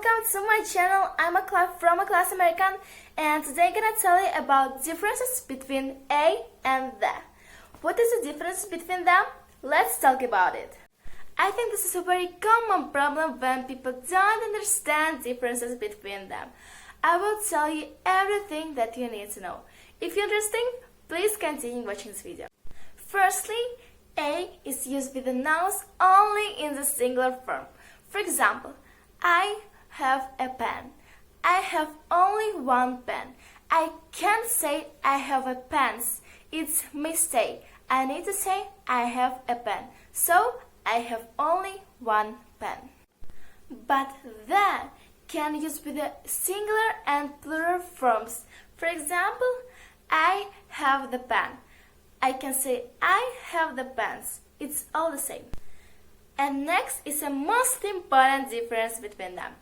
welcome to my channel. I'm from Akylaisamerican, and today I'm gonna tell you about differences between a and the. What is the difference between them? Let's talk about it. I think this is a very common problem when people don't understand differences between them. I will tell you everything that you need to know. If you're interested, please continue watching this video. Firstly, a is used with the nouns only in the singular form. For example, I have a pen. I have only one pen. I can't say I have a pens. It's mistake. I need to say I have a pen. So I have only one pen. But the can use with the singular and plural forms. For example, I have the pen. I can say I have the pens. It's all the same. And next is the most important difference between them.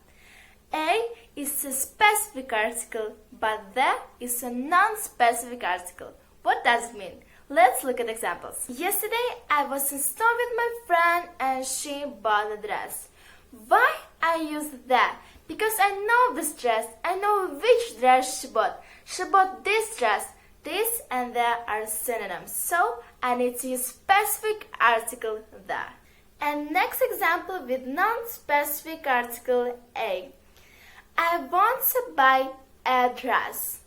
A is a specific article, but the is a non-specific article. What does it mean? Let's look at examples. Yesterday I was in store with my friend and she bought a dress. Why I use that? Because I know this dress. I know which dress she bought. She bought this dress. This and that are synonyms. So I need to use specific article the. And next example with non-specific article a. I want to buy a dress.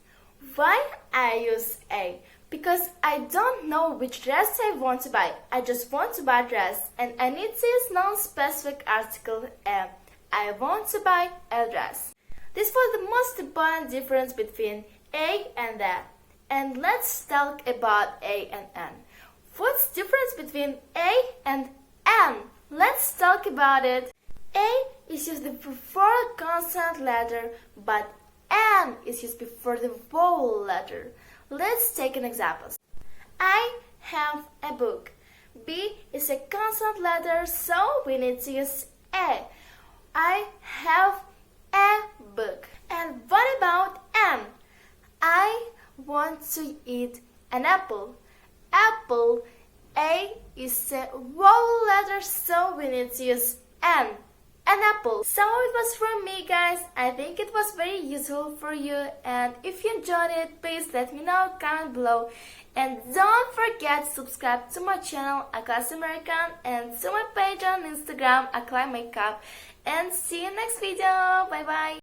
Why I use a? Because I don't know which dress I want to buy. I just want to buy a dress and I need to use non-specific article a. I want to buy a dress. This was the most important difference between a and the. And let's talk about a and n. What's the difference between a and n? Let's talk about it. A is used before a consonant letter, but n is used before the vowel letter. Let's take an example. I have a book. B is a consonant letter, so we need to use a. I have a book. And what about n? I want to eat an apple. Apple. A is a vowel letter, so we need to use n. An apple. So it was from me, guys. I think it was very useful for you, and if you enjoyed it, please let me know, comment below, and don't forget to subscribe to my channel Akylaisamerican and to my page on Instagram Akylaimakeup, and see you next video. Bye bye.